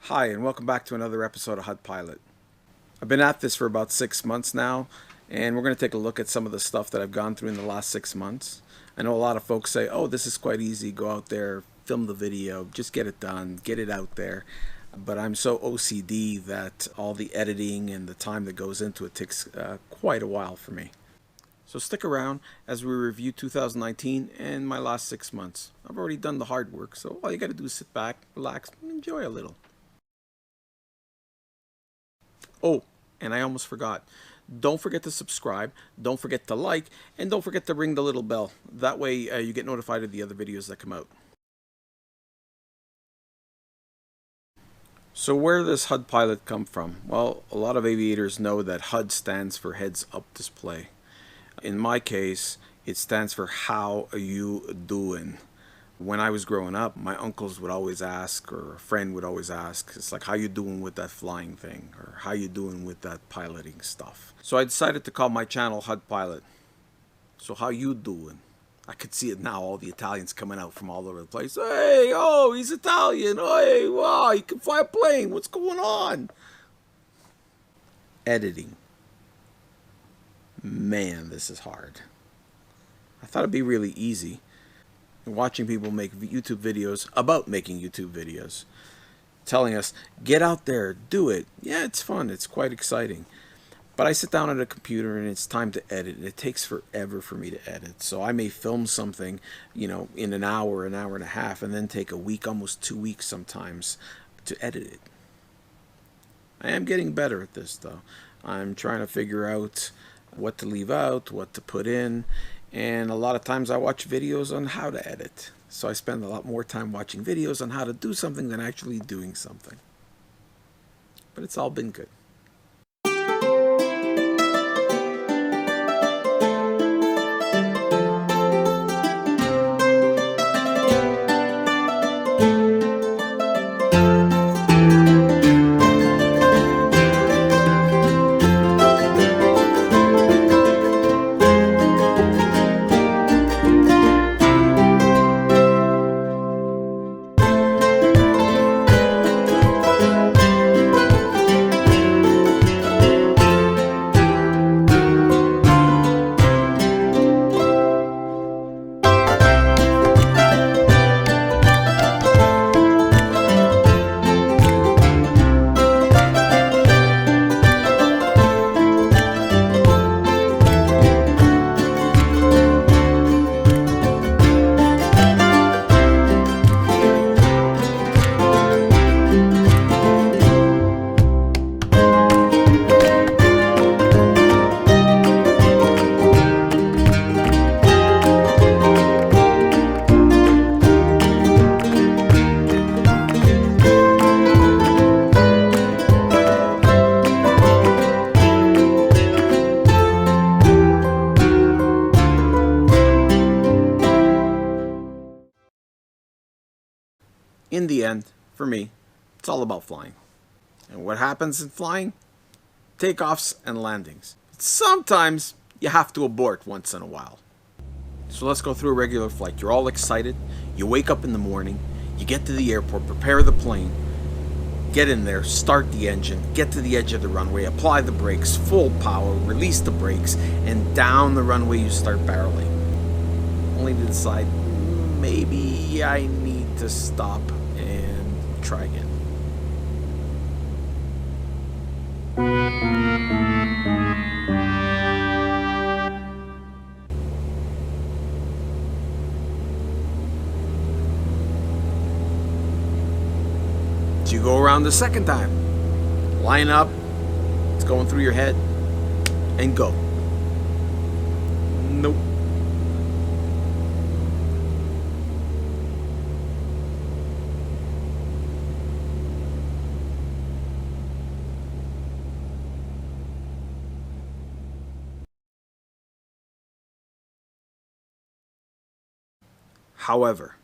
Hi, and welcome back to another episode of HudPilot. I've been at this for about 6 months now, and we're going to take a look at some of the stuff that I've gone through in the last 6 months. I know a lot of folks say, oh, this is quite easy. Go out there, film the video, just get it done, get it out there. But I'm so OCD that all the editing and the time that goes into it takes quite a while for me. So stick around as we review 2019 and my last 6 months. I've already done the hard work, so all you got to do is sit back, relax, and enjoy a little. Oh, and I almost forgot. Don't forget to subscribe, don't forget to like, and don't forget to ring the little bell. That way you get notified of the other videos that come out. So where does Hud-Pilot come from? Well, a lot of aviators know that HUD stands for Heads Up Display. In my case, it stands for How Are You Doing? When I was growing up, my uncles would always ask, or a friend would always ask, it's like, how you doing with that flying thing? Or how you doing with that piloting stuff? So I decided to call my channel Hud-Pilot. So how you doing? I could see it now, all the Italians coming out from all over the place. Hey, oh, he's Italian. Hey, wow, he can fly a plane. What's going on? Editing. Man, this is hard. I thought it'd be really easy. Watching people make YouTube videos about making YouTube videos, telling us, get out there, do it. Yeah, it's fun, it's quite exciting. But I sit down at a computer and it's time to edit, and it takes forever for me to edit. So I may film something, in an hour and a half, and then take a week, almost 2 weeks sometimes, to edit it. I am getting better at this, though. I'm trying to figure out what to leave out, what to put in. And a lot of times I watch videos on how to edit. So I spend a lot more time watching videos on how to do something than actually doing something. But it's all been good. In the end, for me, it's all about flying. And what happens in flying? Takeoffs and landings. Sometimes you have to abort once in a while. So let's go through a regular flight. You're all excited. You wake up in the morning. You get to the airport, prepare the plane. Get in there, start the engine, get to the edge of the runway, apply the brakes, full power, release the brakes, and down the runway you start barreling. Only to decide, maybe I need to stop and try again. So you go around the second time. Line up, it's going through your head, and go. Nope. However,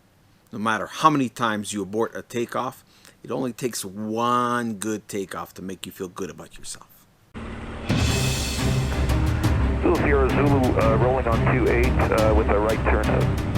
no matter how many times you abort a takeoff, it only takes one good takeoff to make you feel good about yourself. Sierra Zulu rolling on 28 with a right turn out.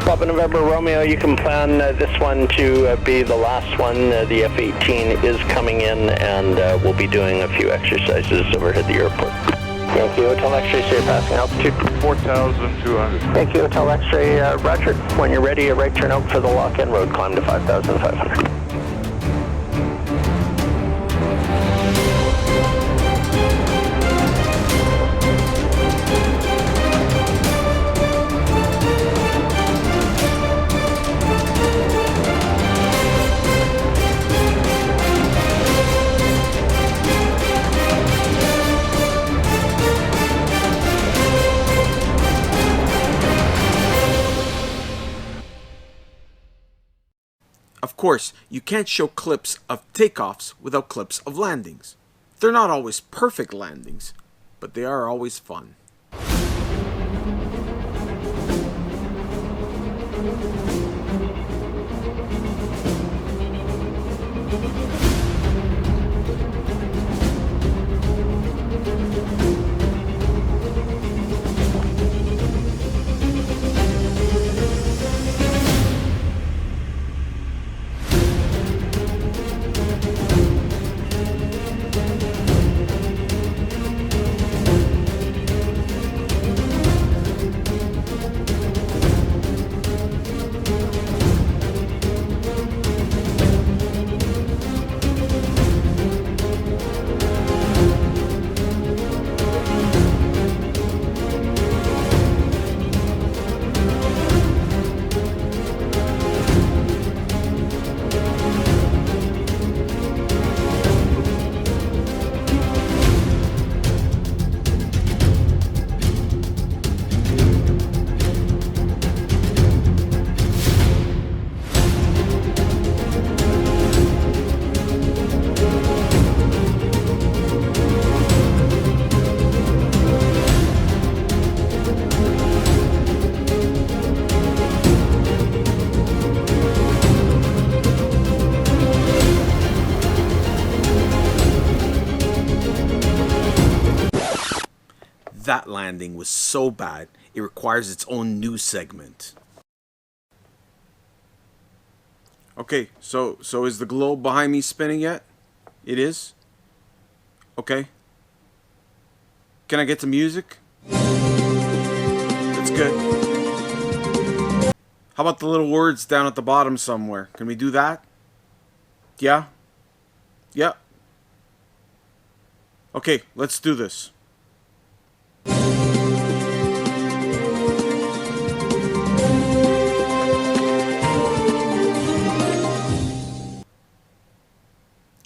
Papa November Romeo, you can plan this one to be the last one. The F-18 is coming in, and we'll be doing a few exercises overhead the airport. Yankee Hotel X-ray, so you're passing altitude. 4,200. Yankee Hotel X-ray, Roger. When you're ready, a right turn out for the lock-in road climb to 5,500. Of course, you can't show clips of takeoffs without clips of landings. They're not always perfect landings, but they are always fun. That landing was so bad, it requires its own news segment. Okay, so is the globe behind me spinning yet? It is? Okay. Can I get some music? That's good. How about the little words down at the bottom somewhere? Can we do that? Yeah? Yeah. Okay, let's do this.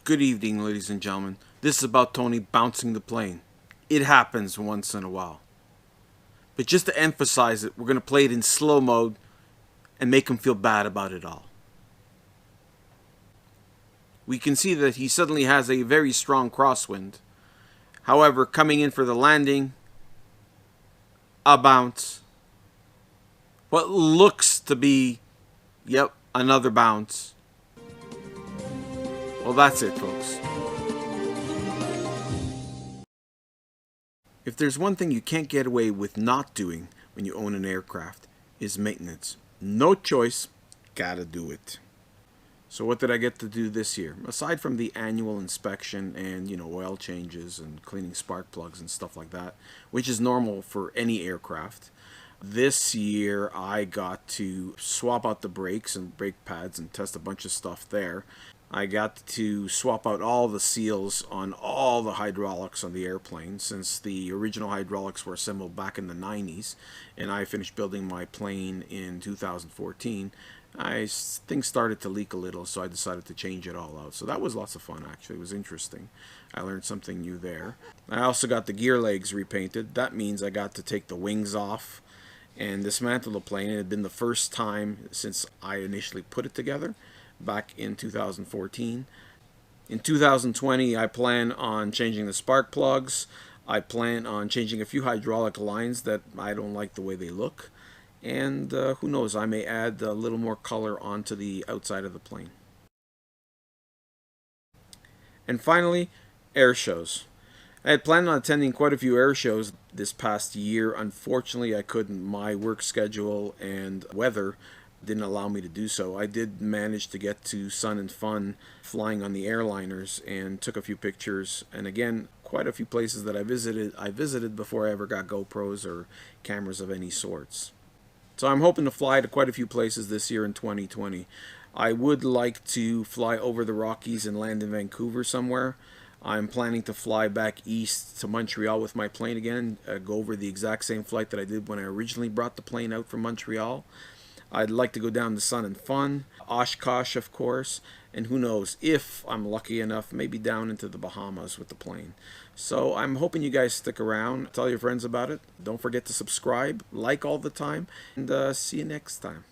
Good evening, ladies and gentlemen. This is about Tony bouncing the plane. It happens once in a while. But just to emphasize it, we're going to play it in slow mode and make him feel bad about it all. We can see that he suddenly has a very strong crosswind. However, coming in for the landing, a bounce. What looks to be, yep, another bounce. Well, that's it, folks. If there's one thing you can't get away with not doing when you own an aircraft, is maintenance. No choice, gotta do it. So what did I get to do this year? Aside from the annual inspection and, oil changes and cleaning spark plugs and stuff like that, which is normal for any aircraft, this year I got to swap out the brakes and brake pads and test a bunch of stuff there. I got to swap out all the seals on all the hydraulics on the airplane, since the original hydraulics were assembled back in the 90s and I finished building my plane in 2014. Things started to leak a little, so I decided to change it all out. So that was lots of fun, actually. It was interesting. I learned something new there. I also got the gear legs repainted. That means I got to take the wings off and dismantle the plane. It had been the first time since I initially put it together back in 2014. In 2020, I plan on changing the spark plugs. I plan on changing a few hydraulic lines that I don't like the way they look. And who knows, I may add a little more color onto the outside of the plane. And finally, air shows. I had planned on attending quite a few air shows this past year. Unfortunately, I couldn't. My work schedule and weather didn't allow me to do so. I did manage to get to Sun and Fun flying on the airliners and took a few pictures. And again, quite a few places that I visited before I ever got GoPros or cameras of any sorts. So I'm hoping to fly to quite a few places this year in 2020. I would like to fly over the Rockies and land in Vancouver somewhere. I'm planning to fly back east to Montreal with my plane again, go over the exact same flight that I did when I originally brought the plane out from Montreal. I'd like to go down to Sun and Fun, Oshkosh, of course, and who knows, if I'm lucky enough, maybe down into the Bahamas with the plane. So I'm hoping you guys stick around. Tell your friends about it. Don't forget to subscribe, like all the time, and see you next time.